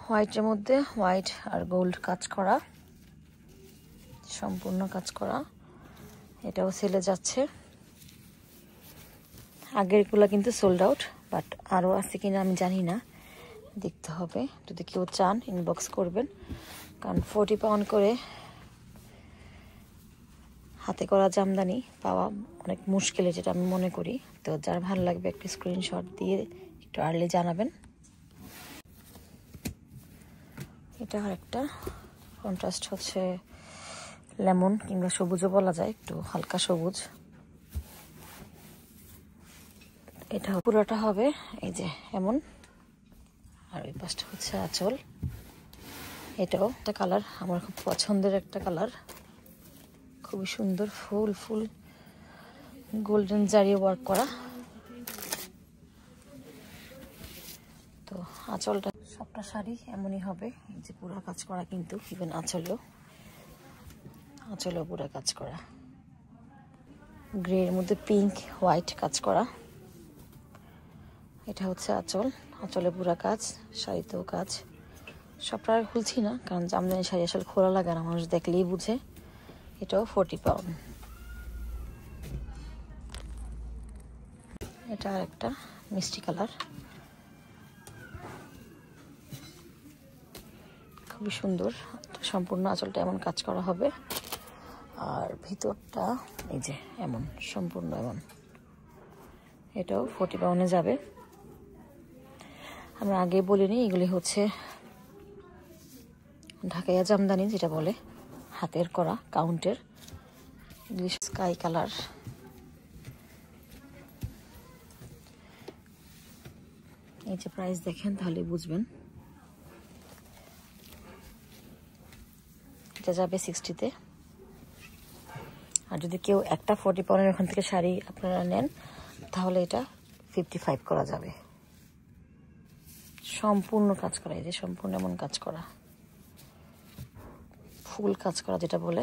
হোয়াইটের মধ্যে হোয়াইট আর গোল্ড কাজ করা, সম্পূর্ণ কাজ করা। এটাও সেলে যাচ্ছে। আগেরগুলো কিন্তু সোল্ড আউট, বাট আরও আছে কিনা আমি জানি না, দেখতে হবে। যদি কেউ চান ইনবক্স করবেন, কারণ 40 পাউন্ড করে হাতে করা জামদানি পাওয়া অনেক মুশকিল, যেটা আমি মনে করি। তো যার ভালো লাগবে একটি স্ক্রিনশট দিয়ে একটু আর্লি জানাবেন। এটা আর একটা কন্ট্রাস্ট হচ্ছে লেমন কিংবা সবুজও বলা যায়, একটু হালকা সবুজ। এটা পুরোটা হবে এই যে এমন, আর ওই পাশটা হচ্ছে আঁচল। এটাও একটা কালার, আমার খুব পছন্দের একটা কালার, খুবই সুন্দর। ফুল ফুল গোল্ডেন জারি ওয়ার্ক করা। তো আঁচলটা, সবটা শাড়ি এমনই হবে, এই যে পুরো কাজ করা কিন্তু, ইভেন আঁচলও পুরো কাজ করা। গ্রে এর মধ্যে পিঙ্ক হোয়াইট কাজ করা। এটা হচ্ছে আঁচল, আঁচলে পুরা কাজ, শাড়িতেও কাজ। সবটা আর খুলছি না, কারণ জামদানি শাড়ি আসলে খোলা লাগে না, মানুষ দেখলেই বুঝে। এটাও 40 পাউন্ড। এটা আর একটা মিষ্টি কালার, খুবই সুন্দর। সম্পূর্ণ আঁচলটা এমন কাজ করা হবে, আর ভিতরটা এই যে এমন, সম্পূর্ণ এমন। এটাও 40 পাউন্ডে যাবে। আমরা আগে বলিনি, এগুলি হচ্ছে ঢাকাইয়া জামদানি, যেটা বলে হাতের করা কাউন্টের। English sky colour. এই যে প্রাইস দেখেন তাহলে বুঝবেন। এটা যাবে 60-তে। আর যদি কেউ একটা 40 পাউন্ডের ওখান থেকে শাড়ি আপনারা নেন, তাহলে এটা 55 করা যাবে। সম্পূর্ণ কাজ করা, এই যে সম্পূর্ণ এমন কাজ করা, ফুল কাজ করা যেটা বলে।